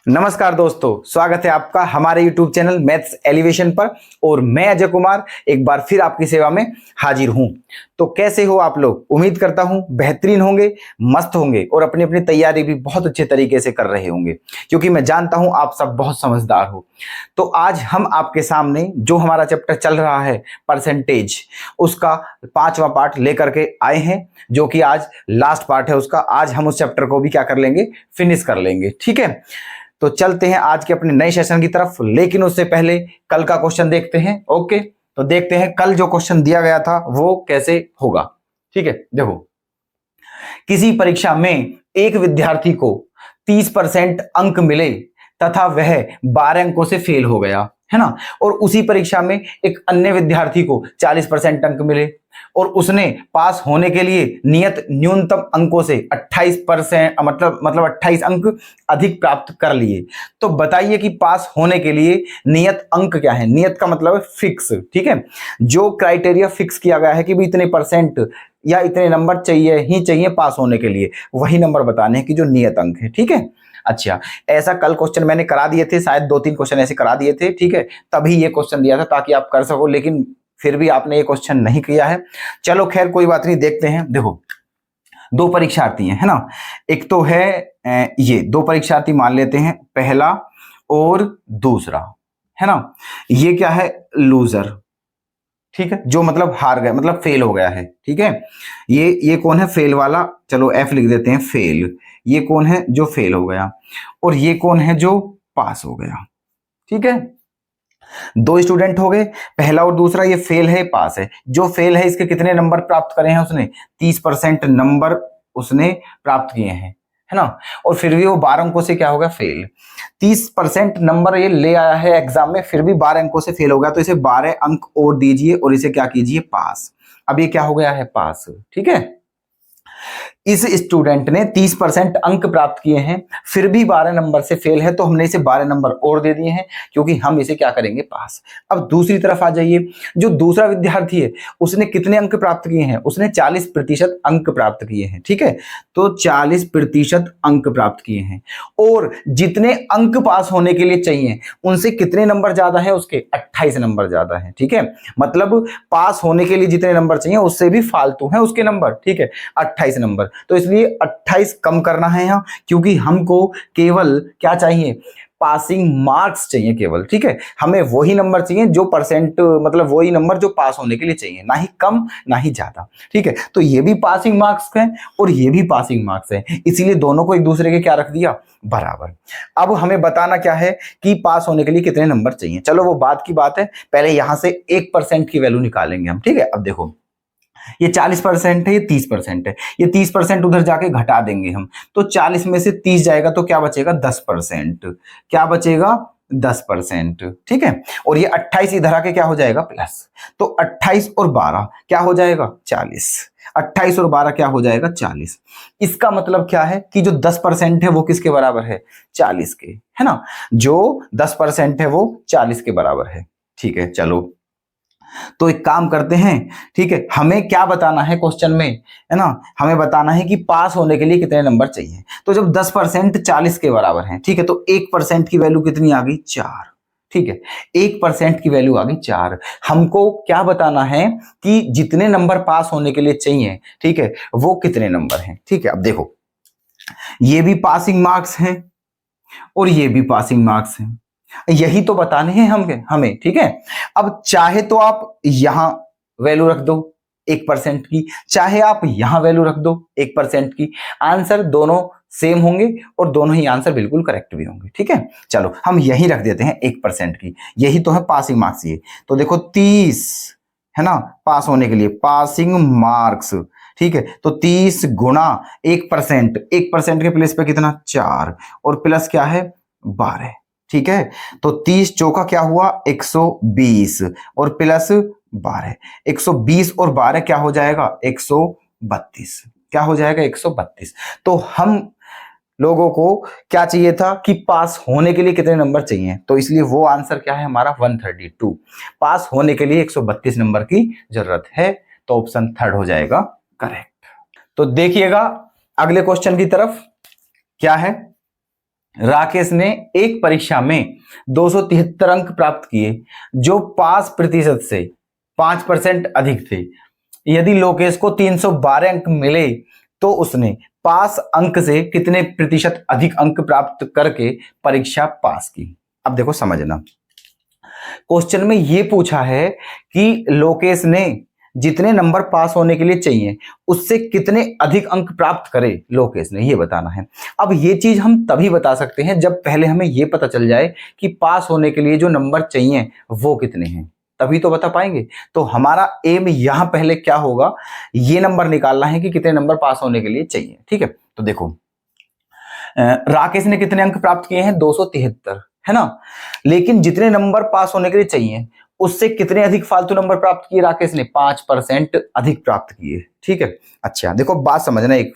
नमस्कार दोस्तों, स्वागत है आपका हमारे YouTube चैनल मैथ्स एलिवेशन पर। और मैं अजय कुमार एक बार फिर आपकी सेवा में हाजिर हूं। तो कैसे हो आप लोग? उम्मीद करता हूं बेहतरीन होंगे, मस्त होंगे और अपनी अपनी तैयारी भी बहुत अच्छे तरीके से कर रहे होंगे, क्योंकि मैं जानता हूं आप सब बहुत समझदार हो। तो आज हम आपके सामने जो हमारा चैप्टर चल रहा है परसेंटेज, उसका 5वां पार्ट लेकर के आए हैं, जो कि आज लास्ट पार्ट है उसका। आज हम उस चैप्टर को भी क्या कर लेंगे, फिनिश कर लेंगे। ठीक है, तो चलते हैं आज के अपने नए सेशन की तरफ। लेकिन उससे पहले कल का क्वेश्चन देखते हैं। ओके, तो देखते हैं कल जो क्वेश्चन दिया गया था वो कैसे होगा। ठीक है, देखो, किसी परीक्षा में एक विद्यार्थी को 30% अंक मिले तथा वह 12 अंकों से फेल हो गया, है ना। और उसी परीक्षा में एक अन्य विद्यार्थी को 40% अंक मिले और उसने पास होने के लिए नियत न्यूनतम अंकों से 28% मतलब 28 अंक अधिक प्राप्त कर लिए। तो बताइए कि पास होने के लिए नियत अंक क्या है। नियत का मतलब है फिक्स। ठीक है, जो क्राइटेरिया फिक्स किया गया है कि भी इतने परसेंट या इतने नंबर चाहिए ही चाहिए पास होने के लिए, वही नंबर बताने हैं कि जो नियत अंक है। ठीक है, अच्छा, ऐसा कल क्वेश्चन मैंने करा दिए थे, शायद 2-3 क्वेश्चन ऐसे करा दिए थे। ठीक है, तभी ये क्वेश्चन दिया था ताकि आप कर सको, लेकिन फिर भी आपने ये क्वेश्चन नहीं किया है। चलो खैर कोई बात नहीं, देखते हैं। देखो, दो परीक्षार्थी हैं, है ना। एक तो है ये दो परीक्षार्थी मान लेते हैं, पहला और दूसरा, है ना। ये क्या है, लूजर। ठीक है, जो मतलब हार गया, मतलब फेल हो गया है। ठीक है, ये कौन है, फेल वाला। चलो एफ लिख देते हैं, फेल। ये कौन है, जो फेल हो गया। और ये कौन है, जो पास हो गया। ठीक है, दो स्टूडेंट हो गए, पहला और दूसरा। ये फेल है, पास है। जो फेल है इसके कितने नंबर प्राप्त करे हैं उसने, 30% नंबर उसने प्राप्त किए हैं, है ना। और फिर भी वो 12 अंकों से क्या होगा, फेल। 30% नंबर ये ले आया है एग्जाम में, फिर भी 12 अंकों से फेल हो गया, तो इसे 12 अंक और दीजिए और इसे क्या कीजिए, पास। अब ये क्या हो गया है, पास। ठीक है, इस स्टूडेंट ने 30% अंक प्राप्त किए हैं, फिर भी 12 नंबर से फेल है, तो हमने इसे 12 नंबर और दे दिए हैं, क्योंकि हम इसे क्या करेंगे, पास। अब दूसरी तरफ आ जाइए, जो दूसरा विद्यार्थी है उसने कितने अंक प्राप्त किए हैं, उसने 40% अंक प्राप्त किए हैं। ठीक है, तो 40% अंक प्राप्त किए हैं, और जितने अंक पास होने के लिए चाहिए उनसे कितने नंबर ज्यादा है, उसके 28 नंबर ज्यादा है। ठीक है, मतलब पास होने के लिए जितने नंबर चाहिए उससे भी फालतू है उसके नंबर। ठीक है, 28 नंबर, तो इसलिए 28 कम करना है यहां, क्योंकि हमको केवल क्या चाहिए, पासिंग मार्क्स चाहिए केवल। ठीक है, हमें वही नंबर चाहिए जो परसेंट, मतलब वही नंबर जो पास होने के लिए चाहिए, ना ही कम ना ही ज्यादा। ठीक है, तो ये भी पासिंग मार्क्स है और ये भी पासिंग मार्क्स है, इसीलिए दोनों को एक दूसरे के क्या रख दिया, बराबर। अब हमें बताना क्या है कि पास होने के लिए कितने नंबर चाहिए। चलो वो बात की बात है, पहले यहां से 1% की वैल्यू निकालेंगे हम। ठीक है, अब देखो, ये 40% है, ये 30% है, ये 30% उधर जाके घटा देंगे हम, तो 40 में से 30 जाएगा तो क्या बचेगा, 10%। क्या बचेगा, 10%। ठीक है, और ये 28 इधर आके क्या हो जाएगा, प्लस। तो 28 और 12 क्या हो जाएगा, 40। 28 और 12 क्या हो जाएगा, 40। इसका मतलब क्या है कि जो 10% है वो किसके बराबर है, 40 के, है ना। जो 10% है वो 40 के बराबर है। ठीक है, चलो तो एक काम करते हैं। ठीक है, हमें क्या बताना है क्वेश्चन में, है ना, हमें बताना है कि पास होने के लिए कितने नंबर चाहिए। तो जब 10% 40 के बराबर है, ठीक है, तो 1% की वैल्यू कितनी आ गई, 4। ठीक है, 1% की वैल्यू आ गई 4। हमको क्या बताना है कि जितने नंबर पास होने के लिए चाहिए, ठीक है, वो कितने नंबर हैं। ठीक है, अब देखो, ये भी पासिंग मार्क्स हैं और ये भी पासिंग मार्क्स हैं, यही तो बताने हैं हमें। ठीक है, अब चाहे तो आप यहां वैल्यू रख दो 1% की, चाहे आप यहां वैल्यू रख दो 1% की, आंसर दोनों सेम होंगे और दोनों ही आंसर बिल्कुल करेक्ट भी होंगे। ठीक है, चलो हम यही रख देते हैं 1% की, यही तो है पासिंग मार्क्स। ये तो देखो 30 है ना, पास होने के लिए पासिंग मार्क्स। ठीक है, तो 30 गुणा 1%, 1% के प्लेस पे कितना, 4, और प्लस क्या है, 12। ठीक है, तो 30 चौका क्या हुआ, 120, और प्लस 12। 120 और 12 क्या हो जाएगा, 132। क्या हो जाएगा, 132। तो हम लोगों को क्या चाहिए था कि पास होने के लिए कितने नंबर चाहिए, तो इसलिए वो आंसर क्या है हमारा, 132। पास होने के लिए 132 नंबर की जरूरत है, तो ऑप्शन थर्ड हो जाएगा करेक्ट। तो देखिएगा अगले क्वेश्चन की तरफ क्या है। राकेश ने एक परीक्षा में 273 अंक प्राप्त किए जो पास प्रतिशत से 5% अधिक थे। यदि लोकेश को 312 अंक मिले तो उसने पास अंक से कितने प्रतिशत अधिक अंक प्राप्त करके परीक्षा पास की। अब देखो समझना, क्वेश्चन में ये पूछा है कि लोकेश ने जितने नंबर पास होने के लिए चाहिए उससे कितने अधिक अंक प्राप्त करे लोकेश ने, ये बताना है। अब ये चीज हम तभी बता सकते हैं जब पहले हमें ये पता चल जाए कि पास होने के लिए जो नंबर चाहिए वो कितने हैं, तभी तो बता पाएंगे। तो हमारा एम यहां पहले क्या होगा, ये नंबर निकालना है कि कितने नंबर पास होने के लिए चाहिए। ठीक है, तो देखो राकेश ने कितने अंक प्राप्त किए हैं, 273, है ना। लेकिन जितने नंबर पास होने के लिए चाहिए उससे कितने अधिक फालतू नंबर प्राप्त किए राकेश ने, 5% अधिक प्राप्त किए। ठीक है, अच्छा देखो बात समझना, एक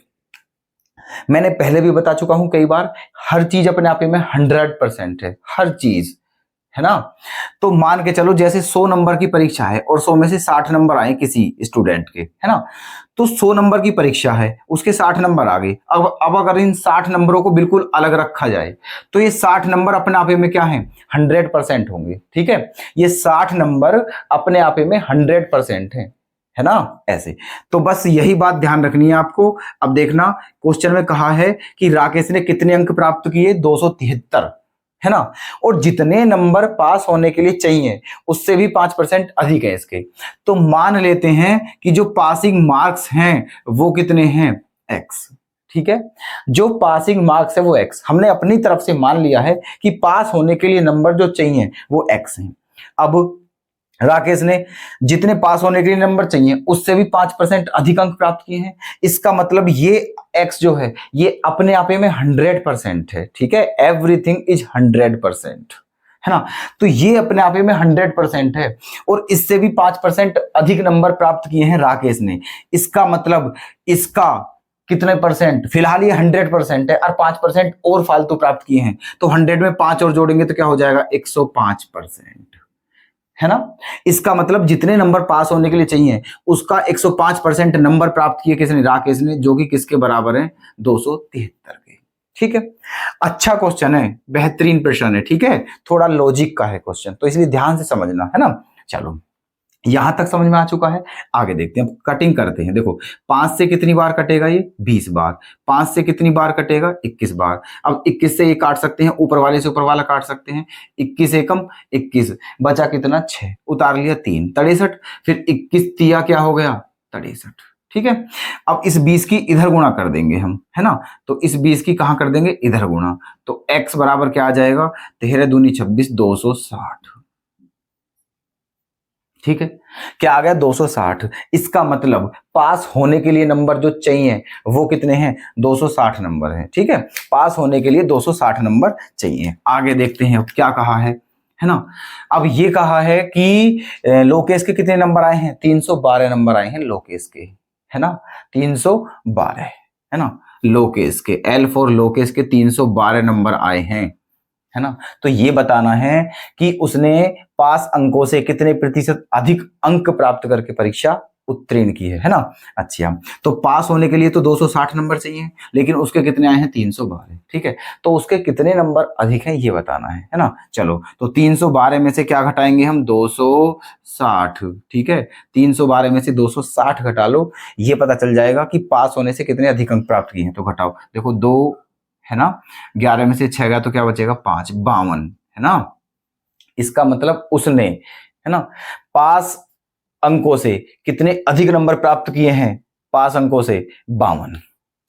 मैंने पहले भी बता चुका हूं कई बार, हर चीज अपने आप में 100% है, हर चीज, है ना। तो मान के चलो जैसे 100 नंबर की परीक्षा है और 100 में से 60 नंबर आए किसी स्टूडेंट के, है ना। तो 100 नंबर की परीक्षा है, उसके 60 नंबर आ गए। अब अगर इन 60 नंबरों को बिल्कुल अलग रखा जाए तो ये 60 नंबर अपने आप में क्या है, 100% होंगे। ठीक है, ये 60 नंबर अपने आप में 100% है ना, ऐसे। तो बस यही बात ध्यान रखनी है आपको। अब देखना क्वेश्चन में कहा है कि राकेश ने कितने अंक प्राप्त किए, 273, है ना। और जितने नंबर पास होने के लिए चाहिए उससे भी 5% अधिक है इसके। तो मान लेते हैं कि जो पासिंग मार्क्स हैं वो कितने हैं, x। ठीक है, जो पासिंग मार्क्स है वो x, हमने अपनी तरफ से मान लिया है कि पास होने के लिए नंबर जो चाहिए वो x हैं। अब राकेश ने जितने पास होने के लिए नंबर चाहिए उससे भी 5% अधिक अंक प्राप्त किए हैं। इसका मतलब ये x जो है ये अपने आप में 100% है। ठीक है, एवरीथिंग इज 100%, है ना। तो ये अपने आप में 100% है और इससे भी 5% अधिक नंबर प्राप्त किए हैं राकेश ने। इसका मतलब इसका कितने परसेंट, फिलहाल ये 100% है और 5% और फालतू प्राप्त किए हैं। तो 100 में 5 और जोड़ेंगे तो क्या हो जाएगा, 105%, है ना। इसका मतलब जितने नंबर पास होने के लिए चाहिए उसका 105% नंबर प्राप्त किए किसने, राकेश ने, जो कि किसके बराबर है, 273 के। ठीक है, अच्छा क्वेश्चन है, बेहतरीन प्रश्न है। ठीक है, थोड़ा लॉजिक का है क्वेश्चन, तो इसलिए ध्यान से समझना, है ना। चलो यहां तक समझ में आ चुका है, आगे देखते हैं, कटिंग करते हैं। देखो 5 से कितनी बार कटेगा, ये 20 बार। 5 से कितनी बार कटेगा, 21 बार। अब 21 से ये काट सकते हैं, ऊपर वाले से ऊपर वाला काट सकते हैं। 21 एकम 21, बचा कितना, 6, उतार लिया 3, 63। फिर 21 तिया क्या हो गया, 63। ठीक है, अब इस 20 की इधर गुणा कर देंगे हम, है ना। तो इस 20 की कहां कर देंगे, इधर गुणा। तो x बराबर क्या आ जाएगा, 13 दूनी 26, 260। ठीक है, क्या आ गया, 260। इसका मतलब पास होने के लिए नंबर जो चाहिए वो कितने हैं, 260 नंबर हैं। ठीक है, पास होने के लिए 260 नंबर चाहिए। आगे देखते हैं अब क्या कहा है ना। अब ये कहा है कि लोकेश के कितने नंबर आए हैं, 312 नंबर आए हैं लोकेश के, है ना। 312, है ना, लोकेश के, L फॉर लोकेश के 312 नंबर आए हैं, है ना। तो ये बताना है कि उसने पास अंकों से कितने प्रतिशत अधिक अंक प्राप्त करके परीक्षा उत्तीर्ण की है ना। अच्छा, तो पास होने के लिए तो 260 नंबर चाहिए, लेकिन उसके कितने आए हैं, 312। ठीक है, तो उसके कितने नंबर अधिक हैं ये बताना है ना। चलो, तो 312 में से क्या घटाएंगे हम, 260। ठीक है, 312 में से 260 घटा लो, ये पता चल जाएगा कि पास होने से कितने अधिक अंक प्राप्त किए हैं। तो घटाओ, देखो 2, है ना, 11 में से 6 गया तो क्या बचेगा, 5, 52, है ना। इसका मतलब उसने, है ना, पास अंकों से कितने अधिक नंबर प्राप्त किए हैं, पास अंकों से 52।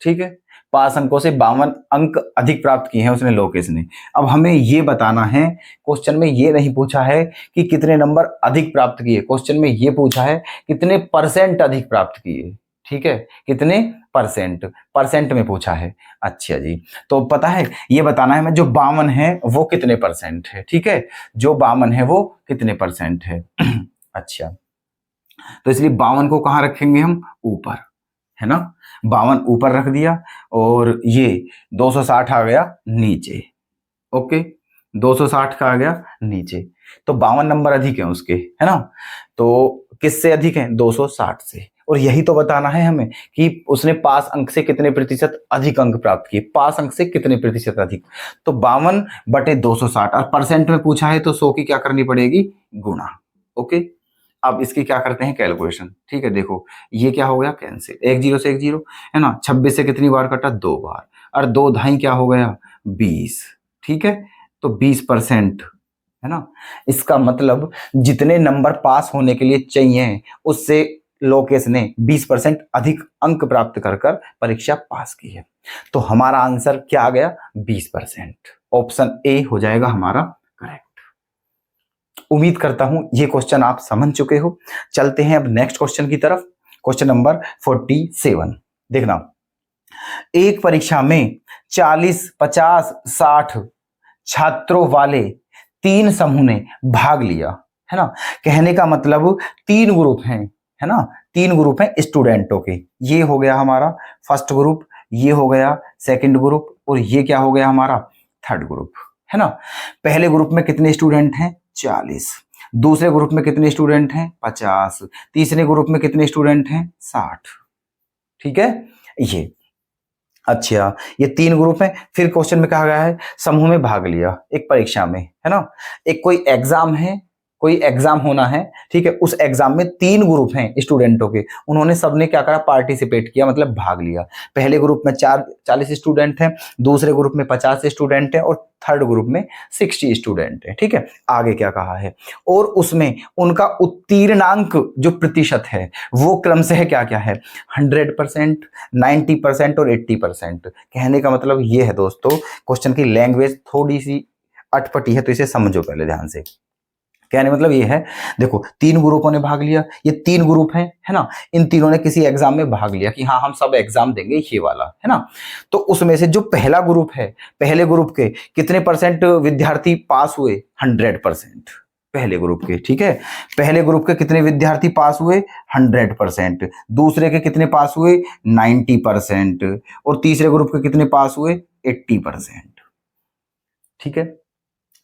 ठीक है, पास अंकों से 52 अंक अधिक प्राप्त किए हैं उसने, लोकेश ने। अब हमें ये बताना है, क्वेश्चन में ये नहीं पूछा है कि कितने नंबर अधिक प्राप्त किए, क्वेश्चन में ये पूछा है कितने परसेंट अधिक प्राप्त किए। ठीक है, कितने परसेंट, परसेंट में पूछा है। अच्छा जी, तो पता है ये बताना है हमें, जो 52 है वो कितने परसेंट है। ठीक है, जो 52 है वो कितने परसेंट है। अच्छा, तो इसलिए 52 को कहां रखेंगे हम, ऊपर, है ना। 52 ऊपर रख दिया और ये 260 आ गया नीचे। ओके, 260 का आ गया नीचे। तो 52 नंबर अधिक है उसके, है ना। तो किससे अधिक है, 260 से। और यही तो बताना है हमें कि उसने पास अंक से कितने प्रतिशत अधिक अंक प्राप्त किए, पास अंक से कितने प्रतिशत अधिक। तो 52/260 और परसेंट में पूछा है तो 100 की क्या करनी पड़ेगी, गुणा। ओके, अब इसकी क्या करते हैं, कैलकुलेशन। ठीक है, देखो ये क्या हो गया, कैंसिल, एक जीरो से एक जीरो है ना। 26 से कितनी बार कटा, 2 बार, और 2 ढाई क्या हो गया, 20। ठीक है, तो 20% है ना। इसका मतलब जितने नंबर पास होने के लिए चाहिए उससे लोकेश ने 20% अधिक अंक प्राप्त कर कर परीक्षा पास की है। तो हमारा आंसर क्या आ गया, 20%। ऑप्शन ए हो जाएगा हमारा करेक्ट। उम्मीद करता हूं ये क्वेश्चन आप समझ चुके हो। चलते हैं अब नेक्स्ट क्वेश्चन की तरफ। क्वेश्चन नंबर 47 देखना। एक परीक्षा में 40, 50, 60 छात्रों वाले 3 समूह ने भाग लिया, है ना। कहने का मतलब 3 ग्रुप हैं, है ना, 3 ग्रुप हैं स्टूडेंटों के। ये हो गया हमारा फर्स्ट ग्रुप, ये हो गया सेकंड ग्रुप, और ये क्या हो गया हमारा थर्ड ग्रुप, है ना। पहले ग्रुप में कितने स्टूडेंट हैं, 40। दूसरे ग्रुप में कितने स्टूडेंट हैं, 50। तीसरे ग्रुप में कितने स्टूडेंट हैं, 60। ठीक है, ये अच्छा, ये 3 ग्रुप हैं। फिर क्वेश्चन में कहा गया है समूह में भाग लिया एक परीक्षा में, है ना। एक कोई एग्जाम है, कोई एग्जाम होना है, ठीक है। उस एग्जाम में 3 ग्रुप हैं स्टूडेंटों के, उन्होंने सबने क्या करा, पार्टिसिपेट किया, मतलब भाग लिया। पहले ग्रुप में 40 स्टूडेंट हैं, दूसरे ग्रुप में 50 स्टूडेंट हैं, और थर्ड ग्रुप में 60 स्टूडेंट हैं। ठीक है, आगे क्या कहा है, और उसमें उनका उत्तीर्णांक जो प्रतिशत है वो क्रमशः क्या क्या है, 100%, 90% और 80%। कहने का मतलब ये है दोस्तों, क्वेश्चन की लैंग्वेज थोड़ी सी अटपटी है, तो इसे समझो पहले ध्यान से। कहने मतलब ये है, देखो 3 ग्रुपों ने भाग लिया, ये 3 ग्रुप हैं, है ना। इन तीनों ने किसी एग्जाम में भाग लिया कि हाँ हम सब एग्जाम देंगे, ये वाला, है ना। तो उसमें से जो पहला ग्रुप है, पहले ग्रुप के कितने परसेंट विद्यार्थी पास हुए, 100% पहले ग्रुप के। ठीक है, पहले ग्रुप के कितने विद्यार्थी पास हुए, 100%। दूसरे के कितने पास हुए, 90%। और तीसरे ग्रुप के कितने पास हुए, 80%। ठीक है,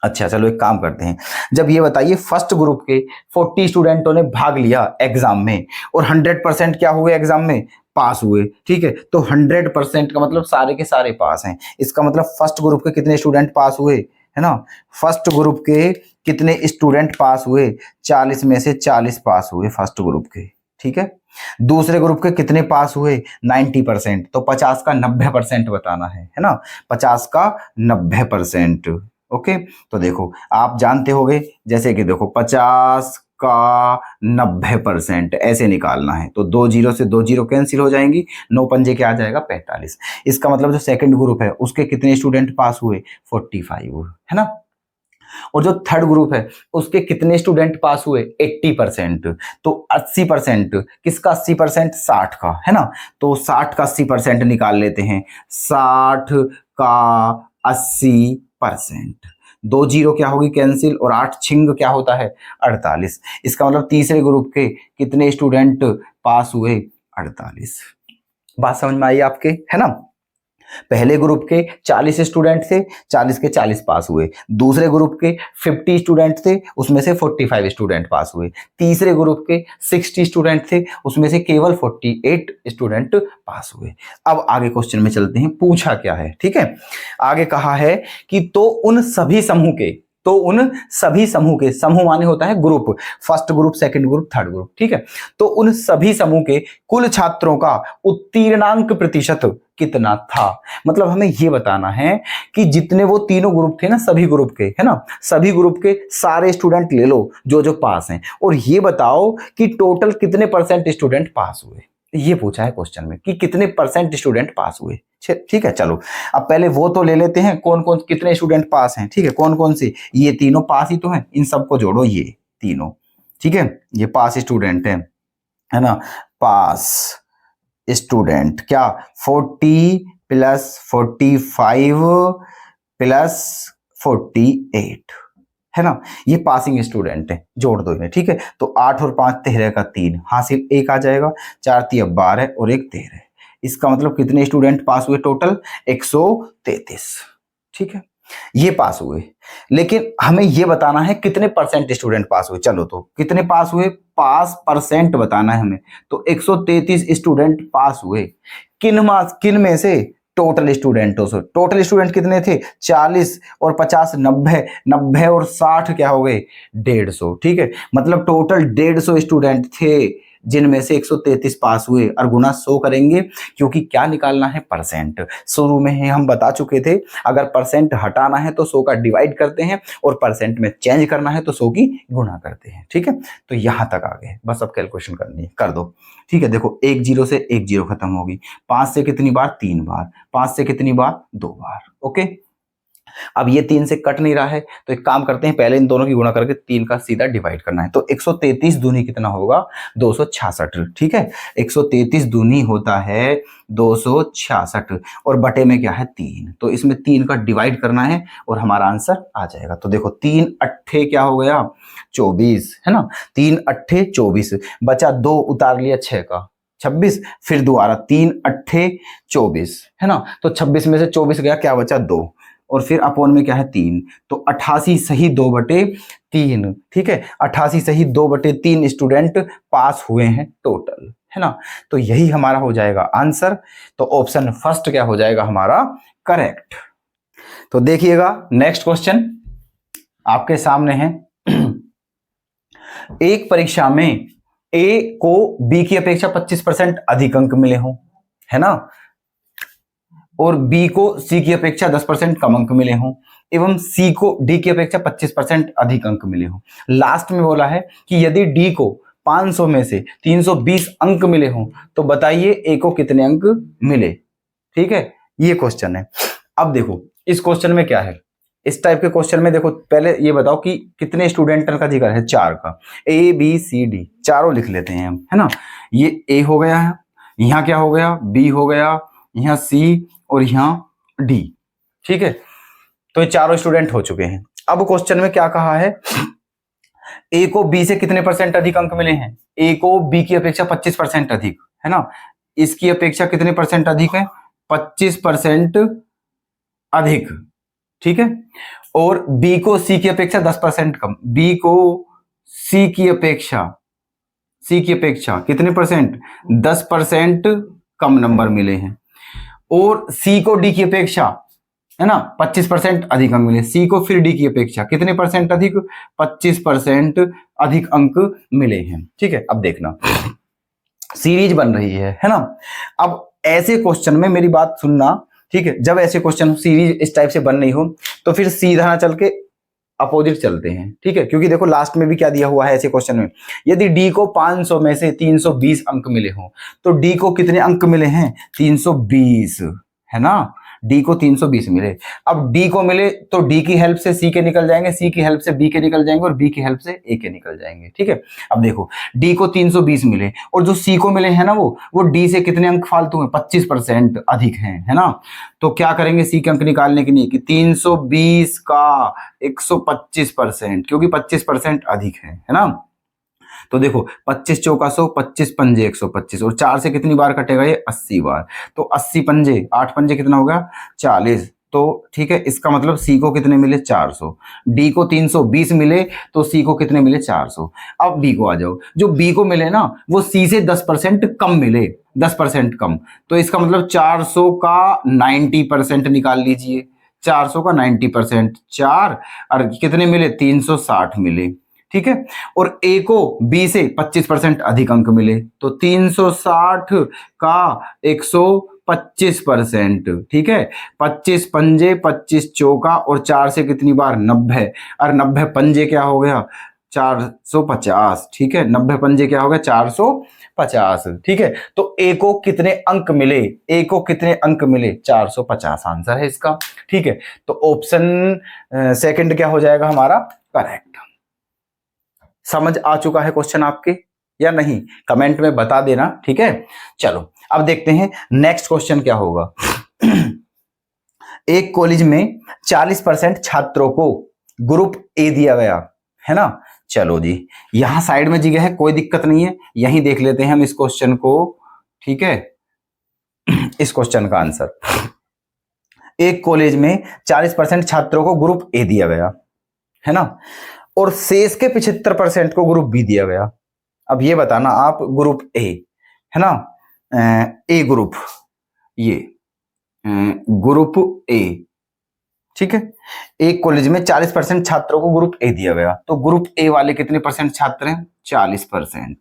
अच्छा चलो एक काम करते हैं। जब ये बताइए फर्स्ट ग्रुप के 40 स्टूडेंटों ने भाग लिया एग्जाम में और 100% क्या हुए, एग्जाम में पास हुए। ठीक है, तो 100% का मतलब सारे के सारे पास हैं। इसका मतलब फर्स्ट ग्रुप के कितने स्टूडेंट पास हुए, है ना। फर्स्ट ग्रुप के कितने स्टूडेंट पास हुए, 40 में से 40 पास हुए फर्स्ट ग्रुप के। ठीक है, दूसरे ग्रुप के कितने पास हुए, 90%, तो 50 का 90% बताना है ना। 50 का 90%। ओके, तो देखो आप जानते होगे, जैसे कि देखो 50 का 90% ऐसे निकालना है, तो 2 जीरो से 2 जीरो कैंसिल हो जाएंगी, 9 पंजे क्या आ जाएगा, 45। इसका मतलब जो सेकंड ग्रुप है उसके कितने स्टूडेंट पास हुए, 45, है ना। और जो थर्ड ग्रुप है उसके कितने स्टूडेंट पास हुए, 80%। तो 80% किसका, 80%, 60 का, है ना। तो 60 का 80% निकाल लेते हैं, 60 का 80%। 2 जीरो क्या होगी, कैंसिल, और 8 छिंग क्या होता है, 48। इसका मतलब तीसरे ग्रुप के कितने स्टूडेंट पास हुए, 48। बात समझ में आई आपके, है ना। पहले ग्रुप के 40 स्टूडेंट थे, 40 के 40 पास हुए। दूसरे ग्रुप के 50 स्टूडेंट थे, उसमें से 45 स्टूडेंट पास हुए। तीसरे ग्रुप के 60 स्टूडेंट थे, उसमें से केवल 48 स्टूडेंट पास हुए। अब आगे क्वेश्चन में चलते हैं, पूछा क्या है। ठीक है, आगे कहा है कि तो उन सभी समूह के, तो उन सभी समूह के, समूह माने होता है group, first group, second group, third group. ठीक है, तो उन सभी समूह के कुल छात्रों का उत्तीर्णांक प्रतिशत कितना था। मतलब हमें यह बताना है कि जितने वो तीनों ग्रुप थे ना, सभी ग्रुप के, है ना, सभी ग्रुप के सारे स्टूडेंट ले लो जो जो पास हैं, और ये बताओ कि टोटल कितने परसेंट स्टूडेंट पास हुए। ये पूछा है क्वेश्चन में कि कितने परसेंट स्टूडेंट पास हुए। ठीक है, चलो अब पहले वो तो ले लेते हैं, कौन कौन कितने स्टूडेंट पास हैं। ठीक है, कौन कौन से, ये तीनों पास ही तो हैं, इन सबको जोड़ो, ये तीनों। ठीक है, ये पास स्टूडेंट हैं, है ना। पास स्टूडेंट क्या, 40 प्लस 45 प्लस 48, है ना। ये पासिंग स्टूडेंट है, जोड़ दो इन्हें। ठीक है, तो 8 और 5 13 का 3 हासिल 1 आ जाएगा, 4 3 12 और 1 13। इसका मतलब कितने स्टूडेंट पास हुए टोटल, 133। ठीक है, ये पास हुए, लेकिन हमें ये बताना है कितने परसेंट स्टूडेंट पास हुए। चलो तो कितने पास हुए, पास परसेंट बताना है हमें। तो 133 स्टूडेंट पास हुए। किन में से, टोटल स्टूडेंटों से। टोटल स्टूडेंट कितने थे, 40 और 50 90, 90 और 60 क्या हो गए, 150। ठीक है, मतलब टोटल 150 स्टूडेंट थे जिनमें से 133 पास हुए, और गुना 100 करेंगे, क्योंकि क्या निकालना है, परसेंट। शुरू में ही हम बता चुके थे, अगर परसेंट हटाना है तो 100 का डिवाइड करते हैं, और परसेंट में चेंज करना है तो 100 की गुणा करते हैं। ठीक है, तो यहां तक आ गए, बस अब कैलकुलेशन करनी है, कर दो। ठीक है, देखो 1 0 से 1 0 खत्म होगी, 5 से कितनी बार, 3 बार, 5 से कितनी बार, 2 बार। ओके, अब ये 3 से कट नहीं रहा है, तो एक काम करते हैं, पहले इन दोनों की गुणा करके 3 का सीधा डिवाइड करना है। तो 133 दूनी कितना होगा, 266। ठीक है, 133 दूनी होता है 266, और बटे में क्या है, 3। तो इसमें 3 का डिवाइड करना है और हमारा आंसर आ जाएगा। तो देखो 3 अट्ठे क्या हो गया, 24, है ना, 3 अट्ठे 24, बचा 2 उतार लिया 6 का 26, फिर दोबारा 3 अट्ठे 24, है ना, तो 26 में से 24 गया, क्या बचा, 2, और फिर अपोन में क्या है, 3। तो 88 सही 2/3। ठीक है, 88 सही 2/3 स्टूडेंट पास हुए हैं टोटल, है ना। तो यही हमारा हो जाएगा आंसर। तो ऑप्शन फर्स्ट क्या हो जाएगा हमारा, करेक्ट। तो देखिएगा नेक्स्ट क्वेश्चन आपके सामने है। एक परीक्षा में ए को बी की अपेक्षा 25% अधिक अंक मिले हों, है ना, और बी को सी की अपेक्षा 10% कम अंक मिले हों, एवं सी को डी की अपेक्षा 25% अधिक अंक मिले हों। लास्ट में बोला है कि यदि डी को 500 में से 320 अंक मिले हों, तो बताइए ए को कितने अंक मिले। ठीक है, ये क्वेश्चन है। अब देखो इस क्वेश्चन में क्या है, इस टाइप के क्वेश्चन में देखो, पहले ये बताओ कि कितने स्टूडेंट का जिक्र है, 4 का, ए बी सी डी, चारों लिख लेते हैं हम, है ना। ये ए हो गया है, यहाँ क्या हो गया, बी हो गया, यहाँ सी, और यहाँ डी। ठीक है, तो ये चारों स्टूडेंट हो चुके हैं। अब क्वेश्चन में क्या कहा है, ए को बी से कितने परसेंट अधिक अंक मिले हैं, ए को बी की अपेक्षा 25% अधिक, है ना, इसकी अपेक्षा कितने परसेंट अधिक है, 25% अधिक। ठीक है, और बी को सी की अपेक्षा 10% कम, बी को सी की अपेक्षा कितने परसेंट, 10% कम नंबर मिले हैं, और सी को डी की अपेक्षा, है ना, 25% अधिक अंक मिले, सी को फिर डी की अपेक्षा कितने परसेंट अधिक, 25% अधिक अंक मिले हैं। ठीक है, अब देखना सीरीज बन रही है ना। अब ऐसे क्वेश्चन में मेरी बात सुनना, ठीक है, जब ऐसे क्वेश्चन सीरीज इस टाइप से बन रही हो, तो फिर सीधा ना चल के अपोजिट चलते हैं। ठीक है, क्योंकि देखो लास्ट में भी क्या दिया हुआ है ऐसे क्वेश्चन में, यदि डी को 500 में से 320 अंक मिले हों, तो डी को कितने अंक मिले हैं, 320, है ना, डी को 320 मिले। अब डी को मिले तो डी की हेल्प से सी के निकल जाएंगे, सी की हेल्प से बी के निकल जाएंगे, और बी की हेल्प से ए के निकल जाएंगे। ठीक है, अब देखो डी को 320 मिले, और जो सी को मिले हैं ना, वो डी से कितने अंक फालतू हैं, 25% अधिक हैं, है ना। तो क्या करेंगे सी के अंक निकालने के लिए, कि 320 का 125%, क्योंकि 25% अधिक है ना। तो देखो 25 चौका 100, 25 पंजे 125, और 4 से कितनी बार कटेगा ये, 80 बार। तो 80 पंजे 8 पंजे कितना हो गया, 40। तो ठीक है, इसका मतलब सी को कितने मिले, 400। डी को 320 मिले, तो सी को कितने मिले, 400। अब बी को आ जाओ, जो बी को मिले ना, वो सी से 10% कम मिले, 10% कम। तो इसका मतलब 400 का 90% निकाल लीजिए, 400 का 90%, 4 और कितने मिले, 360 मिले। ठीक है, और ए को बी से 25% अधिक अंक मिले, तो 360 का 125%। ठीक है, 25 पंजे 25 चौका, और 4 से कितनी बार, 90, और 90 पंजे क्या हो गया, 450। ठीक है, 90 पंजे क्या हो गया, 450। ठीक है, तो ए को कितने अंक मिले, ए को कितने अंक मिले, 450 आंसर है इसका। ठीक है, तो ऑप्शन सेकंड क्या हो जाएगा हमारा, करेक्ट। समझ आ चुका है क्वेश्चन आपके या नहीं, कमेंट में बता देना। ठीक है, चलो अब देखते हैं नेक्स्ट क्वेश्चन क्या होगा। एक कॉलेज में 40% छात्रों को ग्रुप ए दिया गया, है ना। चलो जी, यहां साइड में जगह है, कोई दिक्कत नहीं है, यहीं देख लेते हैं हम इस क्वेश्चन को। ठीक है, इस क्वेश्चन का आंसर, एक कॉलेज में 40% छात्रों को ग्रुप ए दिया गया, है ना, और शेष के 75% को ग्रुप बी दिया गया। अब ये बताना आप, ग्रुप ए है ना, ए ग्रुप, ये ग्रुप ए, ठीक है, एक कॉलेज में 40% छात्रों को ग्रुप ए दिया गया, तो ग्रुप ए वाले कितने परसेंट छात्र हैं? 40%,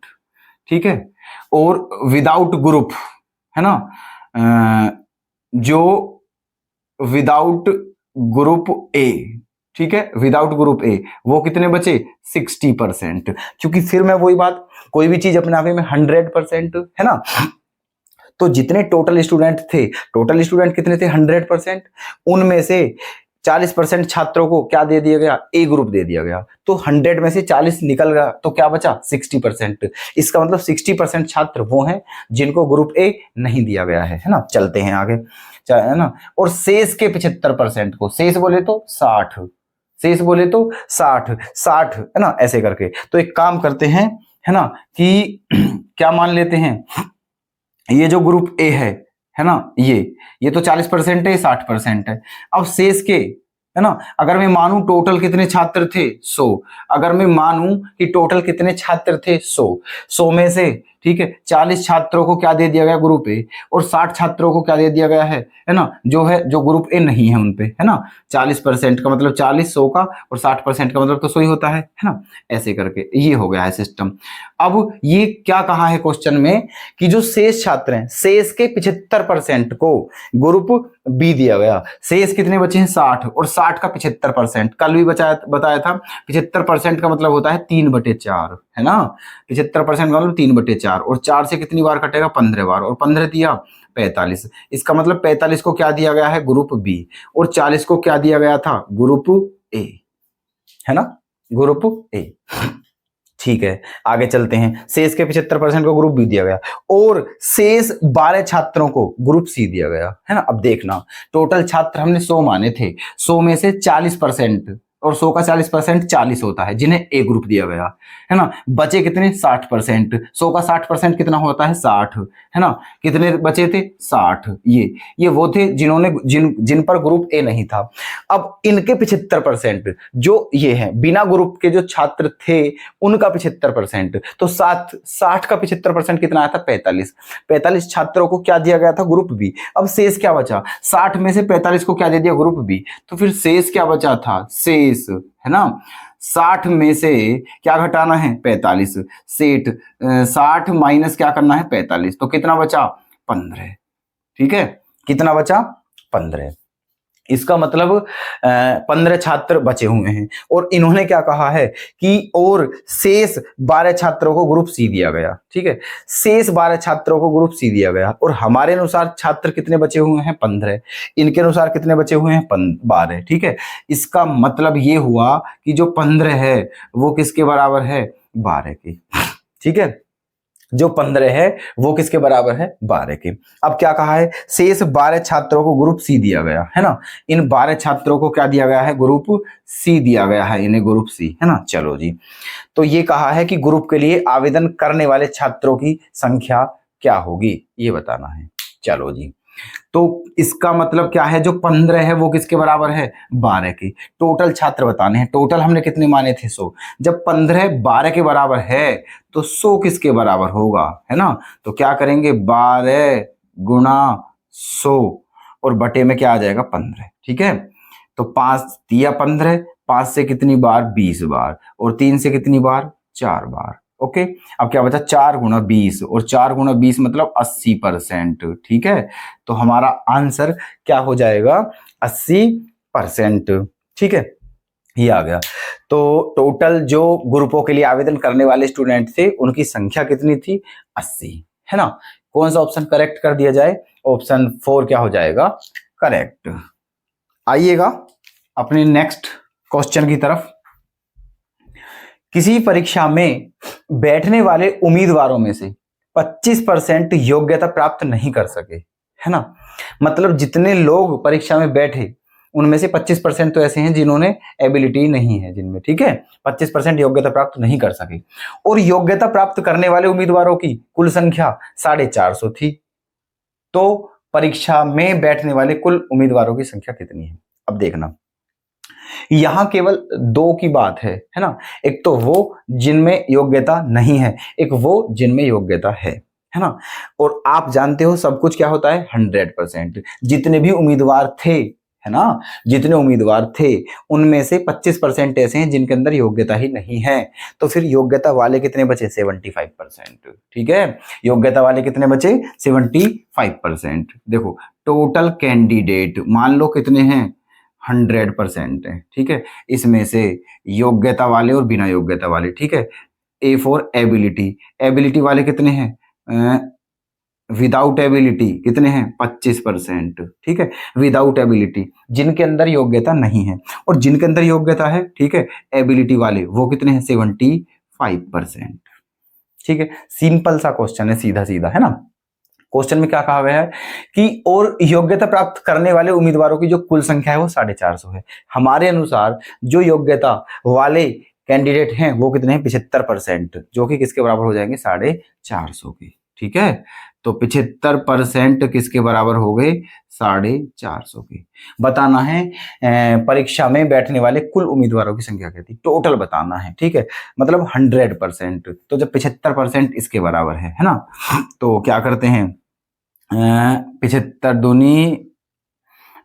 ठीक है। और विदाउट ग्रुप, है ना, जो विदाउट ग्रुप ए, ठीक है, विदाउट ग्रुप ए वो कितने बचे? 60%। क्योंकि फिर मैं वही बात, कोई भी चीज अपने आप में 100% है ना, तो जितने टोटल स्टूडेंट थे, टोटल स्टूडेंट कितने थे? 100%, उनमें से 40% छात्रों को क्या दे दिया गया? ए ग्रुप दे दिया गया, तो 100 में से 40 निकल गया, तो क्या बचा? 60%। इसका मतलब 60% छात्र वो हैं जिनको ग्रुप ए नहीं दिया गया है ना। चलते हैं आगे, है ना, और शेष के 75% को, शेष बोले तो 60, शेष बोले तो 60 है ना, ऐसे करके। तो एक काम करते हैं, है ना, कि क्या मान लेते हैं, ये जो ग्रुप ए है ना, ये तो 40% है, 60% है। अब शेष के, है ना, अगर मैं मानूं टोटल कितने छात्र थे? 100। अगर मैं मानूं कि टोटल कितने छात्र थे? 100 में से, ठीक है, 40 छात्रों को क्या दे दिया गया? ग्रुप ए, और 60 छात्रों को क्या दे दिया गया है ना, जो ग्रुप ए नहीं है उनपे, है ना। 40% का मतलब 40, 100 का, और 60% का मतलब तो 100 ही होता है ना, ऐसे करके ये हो गया है सिस्टम। अब ये क्या कहा है क्वेश्चन में, कि जो शेष छात्र हैं, शेष के 75% को ग्रुप बी दिया गया। शेष कितने बचे हैं? 60, और 60 का 75%, कल भी बताया था 75% का मतलब होता है 3/4, है ना। 75% का मतलब 3/4, और 4 से कितनी बार कटेगा? 15 बार, और 15 दिया 45। इसका मतलब 45 को क्या दिया गया है? ग्रुप बी, और 40 को क्या दिया गया था? ग्रुप ए, है ना, ग्रुप ए। ठीक है, आगे चलते हैं। शेष के 75% को ग्रुप बी दिया गया, और शेष 12 छात्रों को ग्रुप सी दिया गया, है ना। अब देखना, टोटल छात्र हमने 100 माने थे, 100 में से 40%, और 100 का 40% 40 होता है, जिन्हें ए ग्रुप दिया गया, है ना। बचे कितने? 60%। 100 का 60% कितना होता है? 60, है ना। कितने बचे थे? 60। ये वो थे जिन्होंने जिन पर ग्रुप ए नहीं था। अब इनके 75% जो ये हैं, बिना ग्रुप के जो छात्र थे, उनका 75%, तो 60 का 75% कितना आया था? 45 छात्रों को क्या दिया गया था? Group B. अब शेष क्या बचा? 60 में से 45 को क्या दे दिया? Group B. तो फिर शेष क्या बचा था? शेष, है ना, 60 में से क्या घटाना है? 45। 60 माइनस क्या करना है? 45, तो कितना बचा? 15, ठीक है, कितना बचा? 15। इसका मतलब 15 छात्र बचे हुए हैं, और इन्होंने क्या कहा है कि और शेष 12 छात्रों को ग्रुप सी दिया गया, ठीक है, शेष 12 छात्रों को ग्रुप सी दिया गया, और हमारे अनुसार छात्र कितने बचे हुए हैं? 15। इनके अनुसार कितने बचे हुए हैं? 12, ठीक है। इसका मतलब ये हुआ कि जो 15 है वो किसके बराबर है? 12 की, ठीक है। जो 15 है वो किसके बराबर है? 12 के। अब क्या कहा है? शेष 12 छात्रों को ग्रुप सी दिया गया, है ना। इन 12 छात्रों को क्या दिया गया है? ग्रुप सी दिया गया है, इन्हें ग्रुप सी, है ना। चलो जी, तो ये कहा है कि ग्रुप के लिए आवेदन करने वाले छात्रों की संख्या क्या होगी, ये बताना है। चलो जी, तो इसका मतलब क्या है? जो 15 है वो किसके बराबर है? 12 की। टोटल छात्र बताने हैं, टोटल हमने कितने माने थे? 100। जब 15 12 के बराबर है तो 100 किसके बराबर होगा, है ना। तो क्या करेंगे? 12 गुणा 100, और बटे में क्या आ जाएगा? 15, ठीक है। तो 5 दिया 15, 5 से कितनी बार? 20 बार, और 3 से कितनी बार? 4 बार। ओके, अब क्या बचा? 4 गुणा 20, और 4 गुणा 20 मतलब 80%, ठीक है। तो हमारा आंसर क्या हो जाएगा? 80%, ठीक है, ये आ गया। तो टोटल जो ग्रुपों के लिए आवेदन करने वाले स्टूडेंट थे उनकी संख्या कितनी थी? 80, है ना। कौन सा ऑप्शन करेक्ट कर दिया जाए? ऑप्शन 4 क्या हो जाएगा? करेक्ट। आइएगा अपने नेक्स्ट क्वेश्चन की तरफ। किसी परीक्षा में बैठने वाले उम्मीदवारों में से 25% योग्यता प्राप्त नहीं कर सके, है ना। मतलब जितने लोग परीक्षा में बैठे उनमें से 25% तो ऐसे हैं जिन्होंने एबिलिटी नहीं है जिनमें, ठीक है, 25% योग्यता प्राप्त नहीं कर सके। और योग्यता प्राप्त करने वाले उम्मीदवारों की कुल संख्या 450 थी। तो परीक्षा में बैठने वाले कुल उम्मीदवारों की संख्या कितनी है। अब देखना, यहां केवल दो की बात है ना। एक तो वो जिनमें योग्यता नहीं है, एक वो जिनमें योग्यता है ना। और आप जानते हो सब कुछ क्या होता है 100%। जितने भी उम्मीदवार थे, है ना, जितने उम्मीदवार थे उनमें से 25% ऐसे हैं जिनके अंदर योग्यता ही नहीं है। तो फिर योग्यता वाले कितने बचे 75%। ठीक है, योग्यता वाले कितने बचे 75%। देखो टोटल कैंडिडेट मान लो कितने हैं 100% है। ठीक है, इसमें से योग्यता वाले और बिना योग्यता वाले। ठीक है, ए फॉर एबिलिटी, एबिलिटी वाले कितने हैं, विदाउट एबिलिटी कितने हैं 25%। ठीक है, विदाउट एबिलिटी जिनके अंदर योग्यता नहीं है, और जिनके अंदर योग्यता है, ठीक है, एबिलिटी वाले वो कितने हैं 75%। ठीक है, सिंपल सा क्वेश्चन है, सीधा सीधा, है ना। क्वेश्चन में क्या कहा गया है कि और योग्यता प्राप्त करने वाले उम्मीदवारों की जो कुल संख्या है वो 450 है। हमारे अनुसार जो योग्यता वाले कैंडिडेट हैं वो कितने हैं 75%, जो कि किसके बराबर हो जाएंगे 450 के। ठीक है, तो 75% किसके बराबर हो गए 450 के। बताना है परीक्षा में बैठने वाले कुल उम्मीदवारों की संख्या क्या थी, टोटल बताना है। ठीक है, मतलब 100%, तो जब 75% इसके बराबर है ना, तो क्या करते हैं 75 दूनी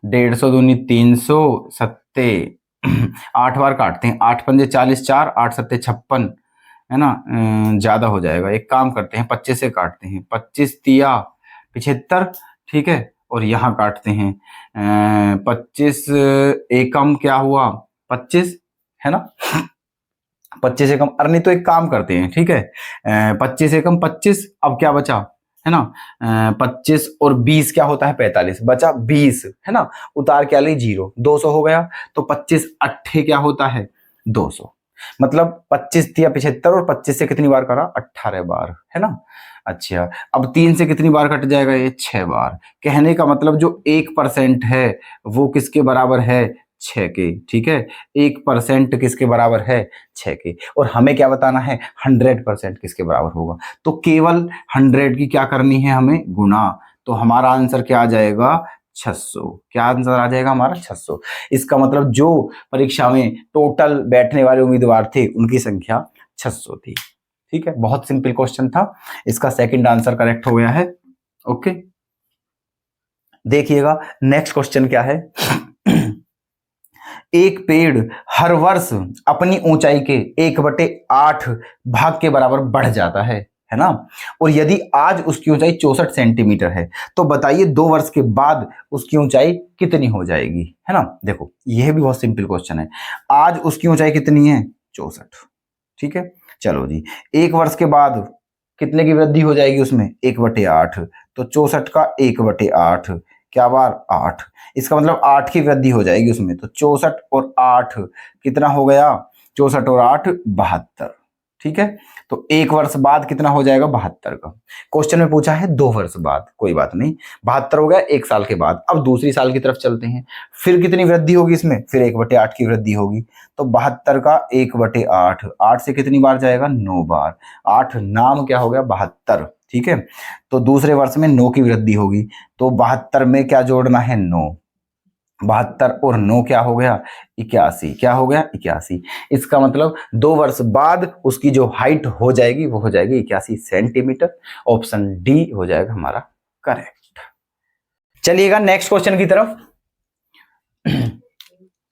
150 दूनी 300 सत्ते 8 बार काटते हैं, 8 पंजे 40, 4 8 सत्ते 56, है ना। ज्यादा हो जाएगा, एक काम करते हैं 25 से काटते हैं, 25 तिया 75। ठीक है, और यहाँ काटते हैं 25 एकम क्या हुआ 25, है ना। 25 एकम, अरे नहीं तो एक काम करते हैं, ठीक है 25 एकम 25, अब क्या बचा, है ना 25 और 20 क्या होता है 45, बचा 20, है ना। उतार क्या ली 0, 200 हो गया। तो 25 अट्ठे क्या होता है 200, मतलब 25 दिया 75 और 25 से कितनी बार करा 18 बार, है ना। अच्छा, अब 3 से कितनी बार कट जाएगा ये 6 बार। कहने का मतलब जो 1% है वो किसके बराबर है 6 के। ठीक है, 1% किसके बराबर है 6 के। और हमें क्या बताना है 100% किसके बराबर होगा। तो केवल 100 की क्या करनी है हमें गुणा, तो हमारा आंसर क्या आ जाएगा 600। क्या आंसर आ जाएगा हमारा 600। इसका मतलब जो परीक्षा में टोटल बैठने वाले उम्मीदवार थे उनकी संख्या 600 थी। ठीक है, बहुत सिंपल क्वेश्चन था, इसका सेकंड आंसर करेक्ट हो गया है। ओके, देखिएगा नेक्स्ट क्वेश्चन क्या है। एक पेड़ हर वर्ष अपनी ऊंचाई के 1/8 भाग के बराबर बढ़ जाता है ना। और यदि आज उसकी ऊंचाई 64 सेंटीमीटर है तो बताइए 2 वर्ष के बाद उसकी ऊंचाई कितनी हो जाएगी, है ना। देखो यह भी बहुत सिंपल क्वेश्चन है। आज उसकी ऊंचाई कितनी है 64। ठीक है, चलो जी, 1 वर्ष के बाद कितने की वृद्धि हो जाएगी उसमें 1/8, तो 64 का 1/8 क्या बार 8, इसका मतलब 8 की वृद्धि हो जाएगी उसमें। तो 64 और 8 कितना हो गया 64 और 8 72। ठीक है, तो 1 वर्ष बाद कितना हो जाएगा 72 का। क्वेश्चन में पूछा है 2 वर्ष बाद, कोई बात नहीं, 72 हो गया 1 साल के बाद। अब दूसरी साल की तरफ चलते हैं, फिर कितनी वृद्धि होगी इसमें, फिर 1/8 की वृद्धि होगी। तो 72 का 1/8, 8 से कितनी बार जाएगा 9 बार, 8 नाम क्या हो गया 72। ठीक है, तो दूसरे वर्ष में 9 की वृद्धि होगी, तो 72 में क्या जोड़ना है 9, 72 और 9 क्या हो गया 81, क्या हो गया 81। इसका मतलब 2 वर्ष बाद उसकी जो हाइट हो जाएगी वो हो जाएगी 81 सेंटीमीटर। ऑप्शन डी हो जाएगा हमारा करेक्ट। चलिएगा नेक्स्ट क्वेश्चन की तरफ।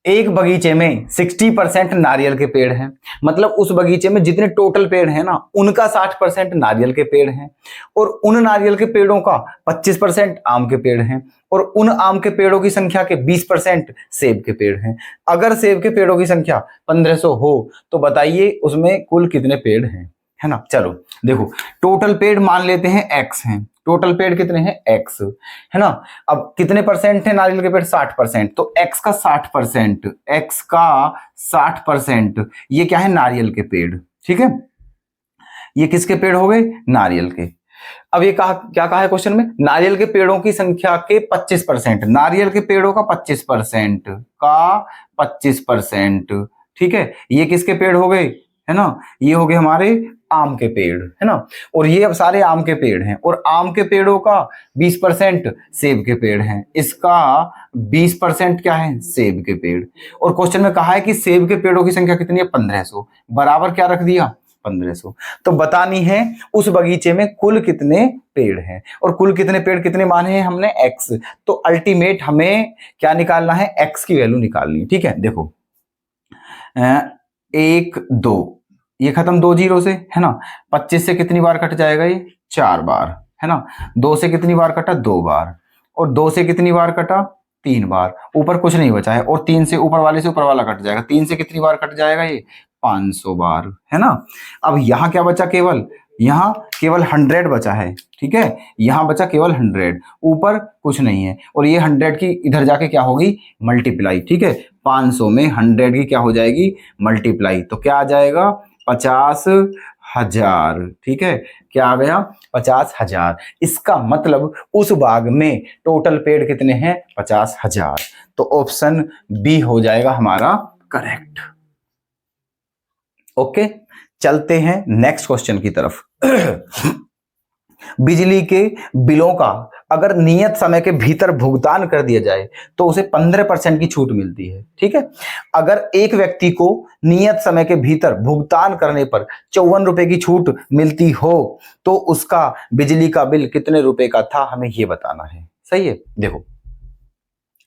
एक बगीचे में 60% नारियल के पेड़ हैं, मतलब उस बगीचे में जितने टोटल पेड़ हैं ना उनका 60% नारियल के पेड़ हैं, और उन नारियल के पेड़ों का 25% आम के पेड़ हैं, और उन आम के पेड़ों की संख्या के 20% सेब के पेड़ हैं। अगर सेब के पेड़ों की संख्या 1500 हो तो बताइए उसमें कुल कितने पेड़ हैं, है ना। चलो देखो, टोटल पेड़ मान लेते हैं x हैं, टोटल पेड़ कितने हैं x, है ना। अब कितने परसेंट है नारियल के पेड़ 60%, तो x का 60%, x का 60% ये क्या है नारियल के पेड़। ठीक है, ये किसके पेड़ हो गए नारियल के। अब ये कहा क्या कहा है क्वेश्चन में, नारियल के पेड़ों की संख्या के 25%, नारियल के पेड़ों का 25% का 25%। ठीक है, ये किसके पेड़ हो गए है ना, ये हो गए हमारे आम के पेड़, है ना, और ये अब सारे आम के पेड़ हैं, और आम के पेड़ों का 20% सेब के पेड़ हैं, इसका 20% क्या है, सेब के पेड़। और क्वेश्चन में कहा है कि सेब के पेड़ों की संख्या कितनी है, 1500, बराबर क्या रख दिया, 1500। तो बतानी है उस बगीचे में कुल कितने पेड़ हैं, और कुल कितने पेड़ कितने माने हैं हमने, x। तो अल्टीमेट हमें क्या निकालना है, x की वैल्यू निकालनी है। ठीक है, देखो 1 2, ये खत्म 2 जीरो से, है ना, 25 से कितनी बार कट जाएगा, ये 4 बार, है ना, 2 से कितनी बार कटा, 2 बार, और 2 से कितनी बार कटा, 3 बार, ऊपर कुछ नहीं बचा है, और 3 से ऊपर वाले से ऊपर वाला कट जाएगा, 3 से कितनी बार कट जाएगा, ये 500 बार, है ना। अब यहां क्या बचा, केवल यहां केवल 100 बचा है, ठीक है, यहां बचा केवल 100, ऊपर कुछ नहीं है, और ये 100 की इधर जाके क्या होगी, मल्टीप्लाई, ठीक है, 500 में 100 की क्या हो जाएगी, मल्टीप्लाई, तो क्या आ जाएगा, 50,000, ठीक है, क्या आ गया, 50,000। इसका मतलब उस बाग में टोटल पेड़ कितने हैं, 50,000। तो ऑप्शन बी हो जाएगा हमारा करेक्ट। ओके, चलते हैं नेक्स्ट क्वेश्चन की तरफ। बिजली के बिलों का अगर नियत समय के भीतर भुगतान कर दिया जाए तो उसे 15% की छूट मिलती है, ठीक है। अगर एक व्यक्ति को नियत समय के भीतर भुगतान करने पर 54 रुपए की छूट मिलती हो तो उसका बिजली का बिल कितने रुपए का था, हमें यह बताना है। सही है, देखो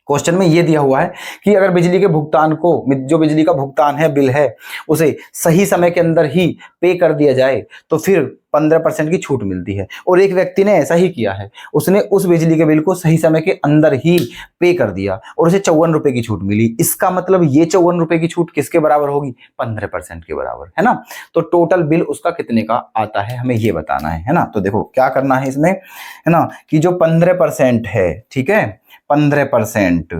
क्वेश्चन में ये दिया हुआ है कि अगर बिजली के भुगतान को, जो बिजली का भुगतान है, बिल है, उसे सही समय के अंदर ही पे कर दिया जाए तो फिर 15% की छूट मिलती है। और एक व्यक्ति ने ऐसा ही किया है, उसने उस बिजली के बिल को सही समय के अंदर ही पे कर दिया और उसे 54 रुपए की छूट मिली। इसका मतलब ये 54 रुपए की छूट किसके बराबर होगी, 15% के बराबर, है ना। तो टोटल बिल उसका कितने का आता है, हमें ये बताना है ना। तो देखो क्या करना है इसमें, है ना, कि जो 15% है, ठीक है, 15%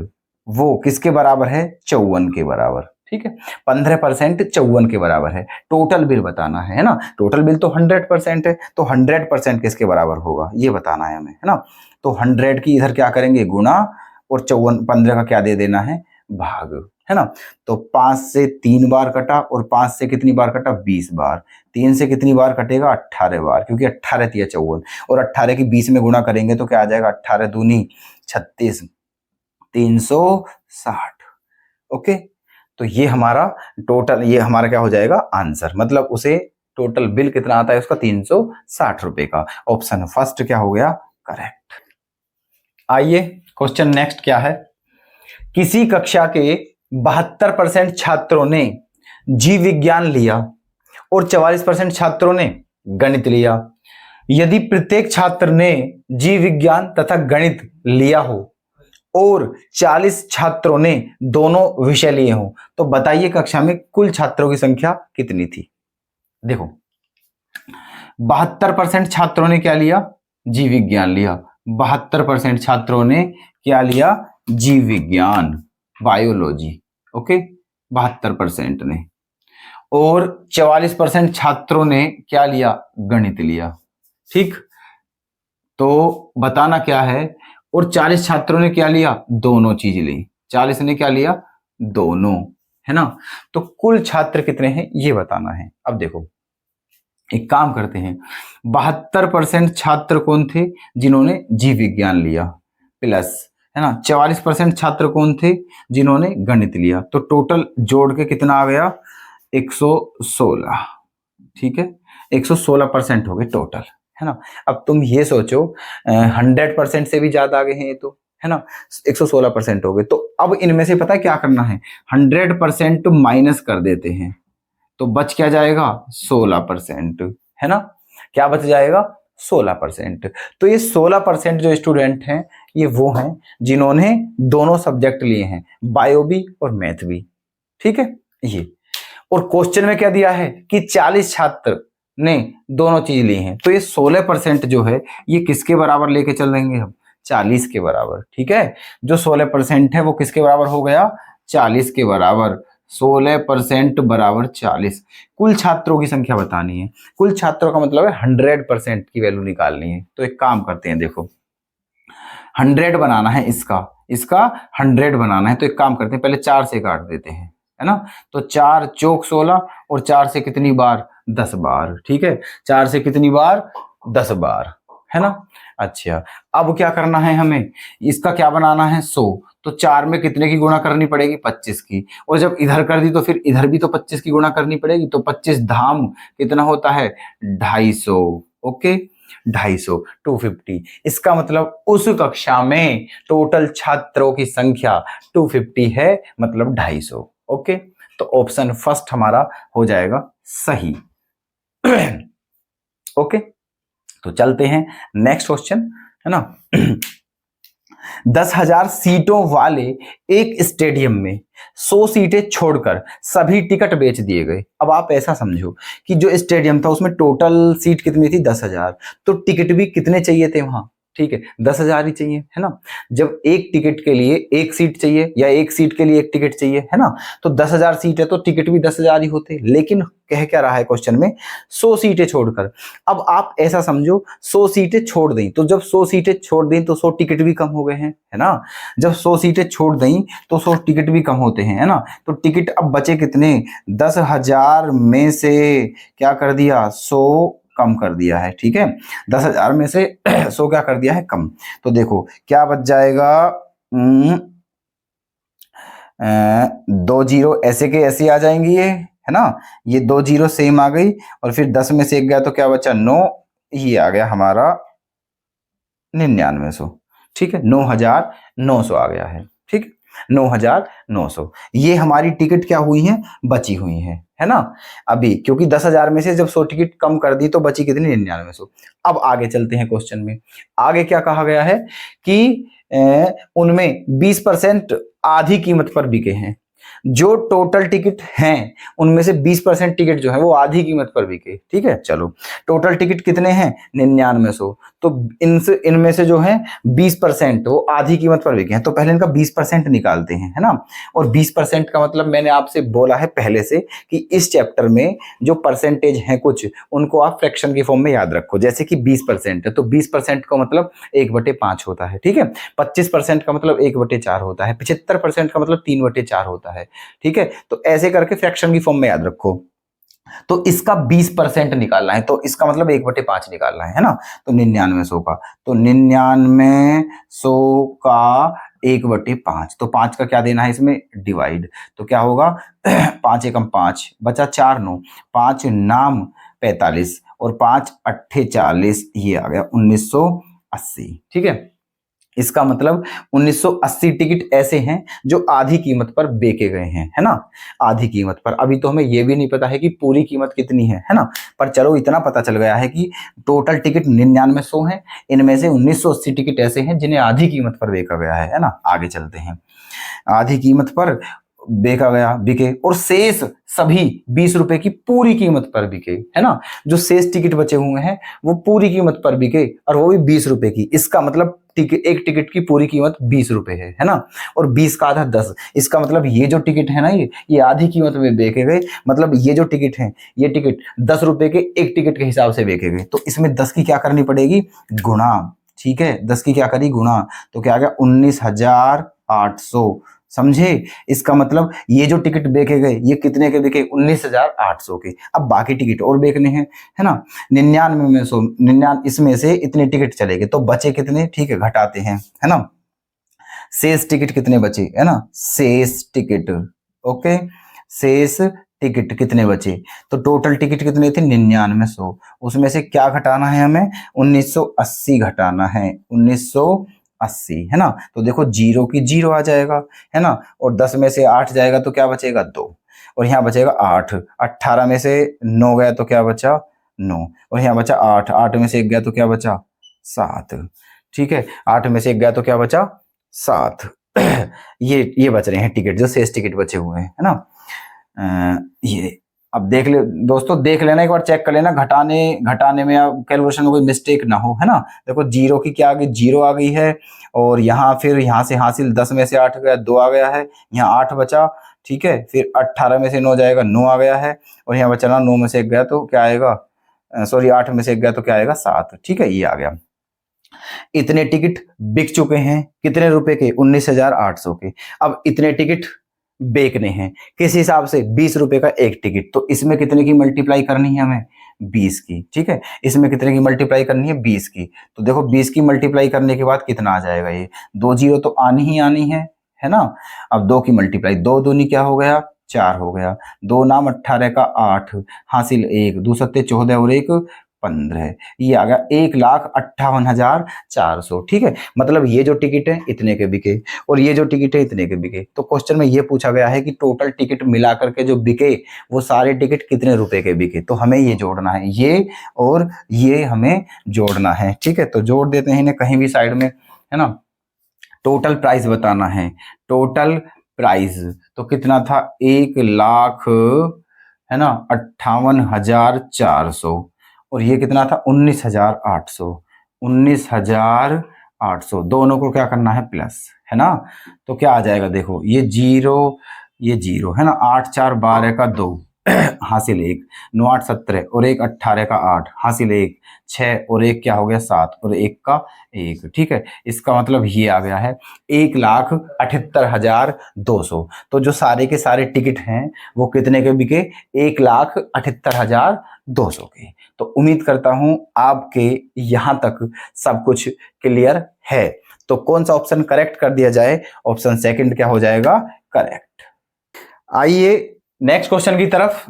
वो किसके बराबर है, 54 के बराबर, ठीक है, 15% 54 के बराबर है। टोटल बिल बताना है ना, टोटल बिल तो 100% है, तो 100% किसके बराबर होगा ये बताना है हमें, है ना। तो 100 की इधर क्या करेंगे, गुणा, और 54 15 का क्या दे देना है, भाग, है ना। तो 5 से 3 बार कटा, और 5 से कितनी बार कटा, 20 बार, 3 से कितनी बार कटेगा, 18 बार, क्योंकि 18 थी 54, और 18 की 20 में गुणा करेंगे तो क्या आ जाएगा, 18 दूनी 36, 360। ओके, तो ये हमारा टोटल, ये हमारा क्या हो जाएगा, आंसर, मतलब उसे टोटल बिल कितना आता है उसका, 360 रुपए का। ऑप्शन फर्स्ट क्या हो गया, करेक्ट। आइए क्वेश्चन नेक्स्ट क्या है, किसी कक्षा के 72% छात्रों ने जीव विज्ञान लिया और 44% छात्रों ने गणित लिया। यदि प्रत्येक छात्र ने जीव विज्ञान तथा गणित लिया हो और 40 छात्रों ने दोनों विषय लिए हों तो बताइए कक्षा में कुल छात्रों की संख्या कितनी थी। देखो 72% छात्रों ने क्या लिया, जीव विज्ञान लिया, 72% छात्रों ने क्या लिया, जीव विज्ञान, बायोलॉजी, ओके, 72% ने, और 44% छात्रों ने क्या लिया, गणित लिया, ठीक। तो बताना क्या है, और 40 छात्रों ने क्या लिया, दोनों चीज ली, 40 ने क्या लिया, दोनों, है ना। तो कुल छात्र कितने हैं ये बताना है। अब देखो एक काम करते हैं, 72% छात्र कौन थे, जिन्होंने जीव विज्ञान लिया, प्लस, है ना, 44% छात्र कौन थे, जिन्होंने गणित लिया। तो टोटल जोड़ के कितना आ गया, 116, ठीक है, 116% हो गए टोटल, है ना। अब तुम ये सोचो 100% से भी ज्यादा आ गए हैं ये तो, है ना, 116% हो गए। तो अब इनमें से पता है क्या करना है, 100% माइनस कर देते हैं तो बच क्या जाएगा, 16%, है ना, क्या बच जाएगा, 16%। तो ये 16% जो स्टूडेंट हैं ये वो हैं जिन्होंने दोनों सब्जेक्ट लिए हैं, बायो भी और मैथ भी, ठीक है ये। और क्वेश्चन में क्या दिया है कि 40 छात्र ने दोनों चीज ली हैं, तो ये 16% जो है ये किसके बराबर लेके चल रहेंगे हम, 40 के बराबर, ठीक है। जो 16% है वो किसके बराबर हो गया, 40 के बराबर, 16% बराबर 40। कुल छात्रों की संख्या बतानी है, कुल छात्रों का मतलब है 100% की वैल्यू निकालनी है। तो एक काम करते हैं, देखो 100 बनाना है, इसका 100 बनाना है, तो एक काम करते हैं, पहले 4 से काट देते हैं, है ना। तो 4 चौक 16 और 4 से कितनी बार, 10 बार, ठीक है। 4 से कितनी बार, 10 बार, है ना। अच्छा, अब क्या करना है हमें, इसका क्या बनाना है 100, तो 4 में कितने की गुणा करनी पड़ेगी, 25 की, और जब इधर कर दी तो फिर इधर भी तो 25 की गुणा करनी पड़ेगी, तो 25 धाम कितना होता है 250, ओके 250, 250। इसका मतलब उस कक्षा में टोटल छात्रों की संख्या 250 है, मतलब 250, ओके। तो ऑप्शन फर्स्ट हमारा हो जाएगा सही। ओके, तो चलते हैं नेक्स्ट क्वेश्चन, है ना। 10,000 सीटों वाले एक स्टेडियम में 100 सीटें छोड़कर सभी टिकट बेच दिए गए। अब आप ऐसा समझो कि जो स्टेडियम था उसमें टोटल सीट कितनी थी, 10,000, तो टिकट भी कितने चाहिए थे वहां, ठीक है, 10,000 ही चाहिए, है ना। जब एक टिकट के लिए एक सीट चाहिए या एक सीट के लिए एक टिकट चाहिए, है ना, तो 10,000 सीट है तो टिकट भी 10,000 ही होते। लेकिन कह क्या रहा है क्वेश्चन में, 100 सीटें छोड़कर। अब आप ऐसा समझो 100 सीटें छोड़ दें, तो जब 100 सीटें छोड़ दें तो 100 टिकट भी कम हो गए हैं, है ना। जब 100 सीटें छोड़ दें तो 100 टिकट भी कम होते हैं, है ना। तो टिकट अब बचे कितने, 10,000 में से क्या कर दिया, 100 कम कर दिया है, ठीक है। 10,000 में से 100 क्या कर दिया है, कम। तो देखो क्या बच जाएगा, 2 जीरो ऐसे के ऐसे आ जाएंगी ये, है ना। ये 2 जीरो सेम आ गई, और फिर 10 में से 1 गया तो क्या बचा 9, ये आ गया हमारा 9900, ठीक है, 9,900 आ गया है, ठीक है, 9,900। ये हमारी टिकट क्या हुई है, बची हुई है ना। अभी क्योंकि 10,000 में से जब 100 टिकट कम कर दी तो बची कितनी, 9900। अब आगे चलते हैं क्वेश्चन में। आगे क्या कहा गया है कि उनमें 20% आधी कीमत पर बिके हैं। जो टोटल टिकट हैं उनमें से 20% टिकट जो है वो आधी कीमत पर बिके, ठीक है। चलो टोटल टिकट कितने हैं, 9900, तो इनमें से जो है 20% वो आधी कीमत पर बिके हैं। तो पहले इनका 20% निकालते हैं, है ना। और 20% का मतलब मैंने आपसे बोला है पहले से कि इस चैप्टर में जो परसेंटेज है कुछ उनको आप फ्रैक्शन की फॉर्म में याद रखो। जैसे कि 20% है तो 20% का मतलब 1/5 होता है, ठीक है। 25% का मतलब 1/4 होता है। 75% का मतलब 3/4 होता है, ठीक है। तो ऐसे करके फ्रैक्शन की फॉर्म में याद रखो। तो इसका 20% निकालना है, तो इसका मतलब 1/5 निकालना है ना। तो 9900 का, तो 9900 का 1/5, तो 5 का क्या देना है इसमें, डिवाइड। तो क्या होगा 5 एकम 5 बचा 4 9, 5 नाम 45 और 5 अट्ठे 40, ये आ गया 1980, ठीक है। इसका मतलब 1980 टिकट ऐसे हैं जो आधी कीमत पर बेचे गए हैं, है ना, आधी कीमत पर। अभी तो हमें यह भी नहीं पता है कि पूरी कीमत कितनी है ना। पर चलो इतना पता चल गया है कि टोटल टिकट 9900 हैं, इनमें से 1980 टिकट ऐसे हैं जिन्हें आधी कीमत पर बेचा गया है ना। आगे चलते हैं, आधी कीमत पर बेचा गया, बिके, और शेष सभी 20 रुपए की पूरी कीमत पर बिके, है ना। जो शेष टिकट बचे हुए हैं वो पूरी कीमत पर बिके और वो भी 20 रुपए की। इसका मतलब एक टिकट की पूरी कीमत 20 रुपए है ना। और 20 का आधा 10, इसका मतलब ये जो टिकट है ना ये आधी कीमत में बेचे गए। मतलब ये जो टिकट है ये टिकट 10 रुपए के एक टिकट के हिसाब से बेचे गए। तो इसमें 10 की क्या करनी पड़ेगी, गुणा, ठीक है। 10 की क्या करी, गुणा। तो क्या आ गया 19,800, समझे। इसका मतलब ये जो टिकट बेचे गए ये कितने के बिके, 19,800 के। अब बाकी टिकट और बेचने हैं, है ना। 99 में 99 इसमें से इतने टिकट चले गए तो बचे कितने, ठीक है, घटाते हैं, है ना। शेष टिकट कितने बचे, है ना, शेष टिकट, ओके, शेष टिकट कितने बचे। तो टोटल टिकट कितने थे, 9900, उसमें से क्या घटाना है हमें, 1980 घटाना है, 1980, है ना। तो देखो जीरो की जीरो आ जाएगा, है ना। और 10 में से 8 जाएगा तो क्या बचेगा, 2, और यहाँ बचेगा 8। 18 में से 9 गया तो क्या बचा, 9, और यहाँ बचा 8। 8 में से 1 गया तो क्या बचा, 7, ठीक है। 8 में से 1 गया तो क्या बचा, 7। ये बच रहे हैं टिकट, जो शेष टिकट बचे हुए हैं, है ना। ये अब देख ले दोस्तों, देख लेना एक बार, चेक कर लेना घटाने में या कैलकुलेशन में कोई मिस्टेक ना हो, है ना। देखो जीरो की क्या आ गई, जीरो आ गई है, और यहाँ फिर यहाँ से हासिल 10 में से 8 गया, 2 आ गया है, यहाँ 8 बचा, ठीक है। फिर 18 में से 9 जाएगा, 9 आ गया है, और यहाँ बचा ना 9 में से 1 गया तो क्या आएगा, सॉरी 8 में से 1 गया तो क्या आएगा, 7, ठीक है, ये आ गया। इतने टिकट बिक चुके हैं कितने रुपए के, 19,800 के। अब इतने टिकट बेचने हैं। किस हिसाब से? 20 रुपए का एक टिकट, तो इसमें कितने की मल्टीप्लाई करनी है हमें? 20 की। ठीक है, इसमें कितने की मल्टीप्लाई करनी है? 20 की। तो देखो 20 की मल्टीप्लाई करने के बाद कितना आ जाएगा? ये 2 जीरो तो आनी ही आनी है ना। अब 2 की मल्टीप्लाई, 2 दूनी क्या हो गया? 4 हो गया। 2 नाम 18 का 8, हासिल 1, 2 सत्ते 14 और 1 15, ये आ गया 1,58,400। ठीक है, मतलब ये जो टिकट है इतने के बिके और ये जो टिकट है इतने के बिके। तो क्वेश्चन में ये पूछा गया है कि टोटल टिकट मिला करके जो बिके वो सारे टिकट कितने रुपए के बिके। तो हमें ये जोड़ना है, ये और ये हमें जोड़ना है। ठीक है, तो जोड़ देते हैं इन्हें कहीं भी साइड में, है ना। टोटल प्राइस बताना है, टोटल प्राइस तो कितना था? 1,00,000, है ना, 58,400 और ये कितना था? 19,800। 19,800 दोनों को क्या करना है? प्लस, है ना। तो क्या आ जाएगा? देखो ये जीरो है ना, 8 4 12 का 2 हासिल 1, 9 8 17 और 1 18 का 8 हासिल 1, 6 और 1 क्या हो गया? 7 और 1 का 1। ठीक है, इसका मतलब ये आ गया है 1,78,200। तो जो सारे के सारे टिकट हैं वो कितने के बिके? 1,78,200 के। तो उम्मीद करता हूं आपके यहां तक सब कुछ क्लियर है। तो कौन सा ऑप्शन करेक्ट कर दिया जाए? ऑप्शन सेकंड क्या हो जाएगा? करेक्ट। आइए नेक्स्ट क्वेश्चन की तरफ।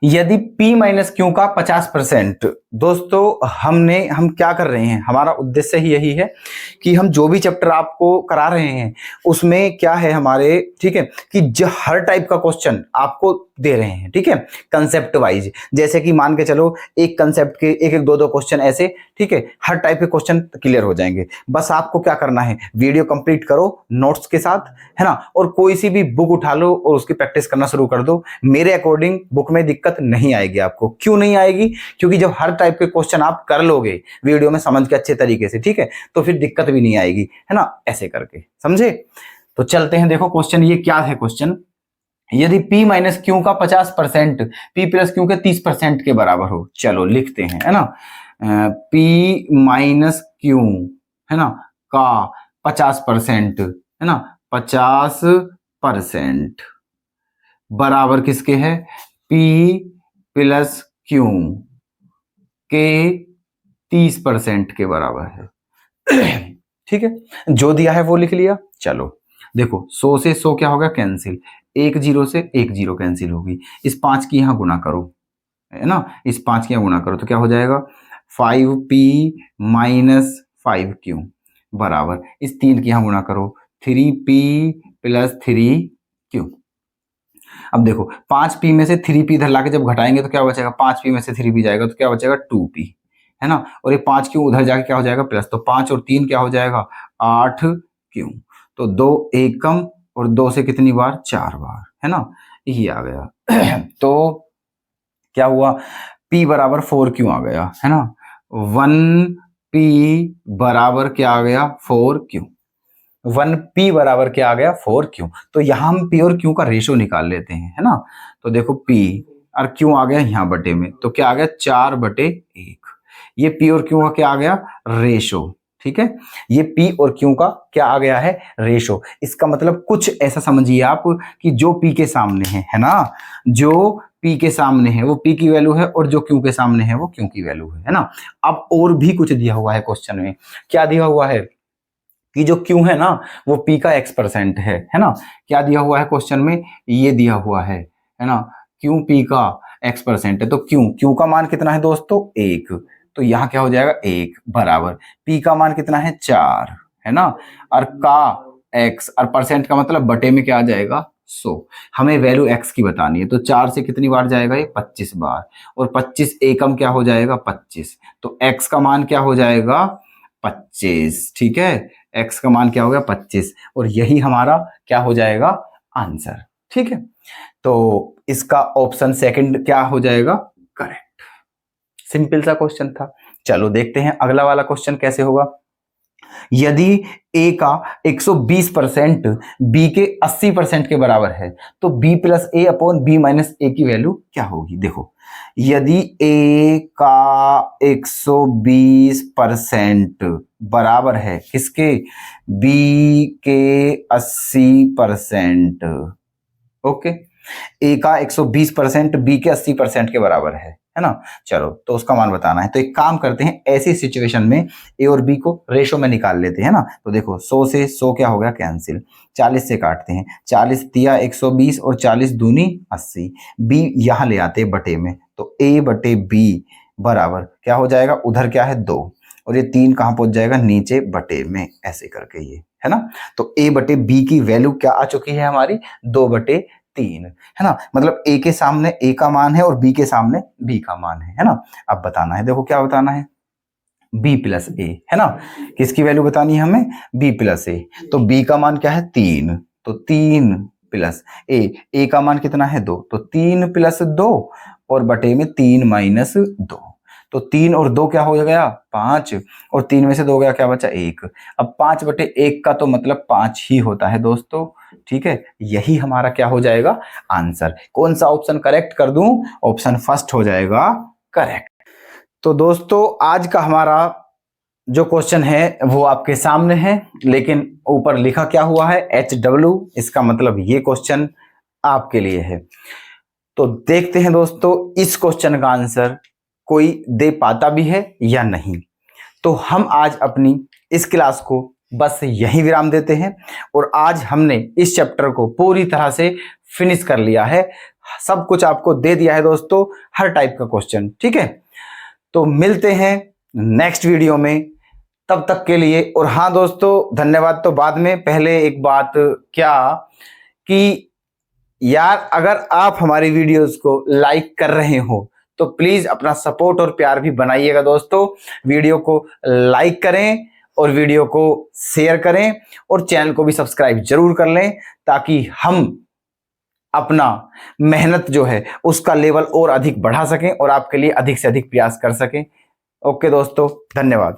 यदि P माइनस क्यू का 50%, दोस्तों हम क्या कर रहे हैं? हमारा उद्देश्य ही यही है कि हम जो भी चैप्टर आपको करा रहे हैं उसमें क्या है हमारे, ठीक है, कि जो हर टाइप का क्वेश्चन आपको दे रहे हैं, ठीक है, कंसेप्ट वाइज। जैसे कि मान के चलो एक कंसेप्ट के एक एक दो दो क्वेश्चन ऐसे, ठीक है, हर टाइप के क्वेश्चन क्लियर हो जाएंगे। बस आपको क्या करना है? वीडियो कंप्लीट करो नोट्स के साथ, है ना, और कोई सी भी बुक उठा लो और उसकी प्रैक्टिस करना शुरू कर दो। मेरे अकॉर्डिंग बुक में दिक्कत नहीं आएगी आपको। क्यों नहीं आएगी? क्योंकि जब हर टाइप के क्वेश्चन आप कर लोगे वीडियो में समझ के अच्छे तरीके से, ठीक है, तो फिर दिक्कत भी नहीं आएगी, है ना, ऐसे करके, समझे। तो चलते हैं, देखो क्वेश्चन ये क्या है। क्वेश्चन, यदि P माइनस क्यू का 50% P प्लस क्यू के 30% के बराबर हो। चलो लिखते हैं, है ना, P माइनस क्यू, है ना, का 50%, है ना, 50% बराबर किसके है? P प्लस क्यू के 30% के बराबर है। ठीक है, जो दिया है वो लिख लिया। चलो देखो 100 से 100 क्या होगा? कैंसिल। 1 0 से 1 0 कैंसिल होगी। इस 5 की यहां गुना करो, है ना, इस 5 की यहां गुना करो तो क्या हो जाएगा? 5P माइनस 5Q बराबर, इस 3 की यहां गुना करो, 3P प्लस 3Q। अब देखो 5P में से 3P इधर लाके जब घटाएंगे तो क्या बचेगा? 5P में से 3P जाएगा तो क्या बचेगा? 2P, है ना, और ये 5Q उधर जाके क्या हो जाएगा? प्लस। तो 5 और 3 क्या हो जाएगा? 8Q। तो 2 एकम और 2 से कितनी बार? 4 बार, है ना, यही आ गया। तो क्या हुआ? P बराबर 4Q आ गया, है ना, 1P बराबर क्या आ गया? 4Q। 1P बराबर क्या आ गया? 4Q। तो यहां हम P और Q का रेशो निकाल लेते हैं, है ना। तो देखो P और Q आ गया यहां बटे में, तो क्या आ गया? 4/1। ये P और Q का क्या आ गया? रेशो। ठीक है, ये P और Q का क्या आ गया है? रेशो। इसका मतलब कुछ ऐसा समझिए आप कि जो P के सामने है ना, जो P के सामने है वो P की वैल्यू है और जो Q के सामने है वो Q की वैल्यू है ना। अब और भी कुछ दिया हुआ है क्वेश्चन में। क्या दिया हुआ है? कि जो Q है ना वो P का X% है ना। क्या दिया हुआ है क्वेश्चन में? ये दिया हुआ है ना, Q P का X% है। तो Q का मान कितना है दोस्तों? 1। तो यहाँ क्या हो जाएगा? 1 बराबर P का मान कितना है? 4, है ना, और का X और परसेंट का मतलब बटे में क्या आ जाएगा? 100। हमें वैल्यू X की बतानी है, तो 4 से कितनी बार जाएगा? ये 25 बार, और 25 एकम क्या हो जाएगा? 25। तो X का मान क्या हो जाएगा? 25। ठीक है, x का मान क्या हो गया? 25, और यही हमारा क्या हो जाएगा? आंसर। ठीक है, तो इसका ऑप्शन सेकंड क्या हो जाएगा? करेक्ट। सिंपल सा क्वेश्चन था। चलो देखते हैं अगला वाला क्वेश्चन कैसे होगा। यदि ए का 120% बी के 80% के बराबर है तो बी प्लस ए अपॉन बी माइनस ए की वैल्यू क्या होगी? देखो, यदि ए का 120% बराबर है किसके? बी के 80%। ओके, ए का 120% बी के 80% के बराबर है ना। चलो, तो उसका मान बताना है। तो एक काम करते हैं, ऐसी सिचुएशन में ए और बी को रेशो में निकाल लेते हैं ना। तो देखो, 100 से 100 क्या हो गया? कैंसिल। 40 से काटते हैं, 40 तिया 120 और 40 दूनी 80। बी यहां ले आते हैं बटे में, तो ए बटे बी बराबर क्या हो जाएगा? उधर क्या है? 2, और ये 3 कहां पहुंच जाएगा? नीचे बटे में, ऐसे करके ये है ना। तो ए बटे बी की वैल्यू क्या आ चुकी है हमारी? 2/3 है ना। मतलब ए के सामने ए का मान है और बी के सामने बी का मान है ना। अब बताना है, देखो क्या बताना है? बी प्लस ए है ना। किसकी वैल्यू बतानी है हमें? बी प्लस ए। तो बी का मान क्या है? 3, तो 3 प्लस ए का मान कितना है? 2, तो 3 प्लस 2 और बटे में 3 माइनस 2। तो 3 और 2 क्या हो गया? 5, और 3 में से 2 गया, क्या बचा? 1। अब 5/1 का तो मतलब 5 ही होता है दोस्तों। ठीक है, यही हमारा क्या हो जाएगा? आंसर। कौन सा ऑप्शन करेक्ट कर दूं? ऑप्शन फर्स्ट हो जाएगा करेक्ट। तो दोस्तों, आज का हमारा जो क्वेश्चन है वो आपके सामने है, लेकिन ऊपर लिखा क्या हुआ है? HW। इसका मतलब ये क्वेश्चन आपके लिए है। तो देखते हैं दोस्तों, इस क्वेश्चन का आंसर कोई दे पाता भी है या नहीं। तो हम आज अपनी इस क्लास को बस यहीं विराम देते हैं, और आज हमने इस चैप्टर को पूरी तरह से फिनिश कर लिया है। सब कुछ आपको दे दिया है दोस्तों, हर टाइप का क्वेश्चन। ठीक है, तो मिलते हैं नेक्स्ट वीडियो में, तब तक के लिए। और हाँ दोस्तों, धन्यवाद तो बाद में, पहले एक बात क्या कि यार, अगर आप हमारी वीडियोस को लाइक कर रहे हो तो प्लीज अपना सपोर्ट और प्यार भी बनाइएगा दोस्तों। वीडियो को लाइक करें और वीडियो को शेयर करें, और चैनल को भी सब्सक्राइब जरूर कर लें, ताकि हम अपना मेहनत जो है उसका लेवल और अधिक बढ़ा सकें और आपके लिए अधिक से अधिक प्रयास कर सकें। ओके दोस्तों, धन्यवाद।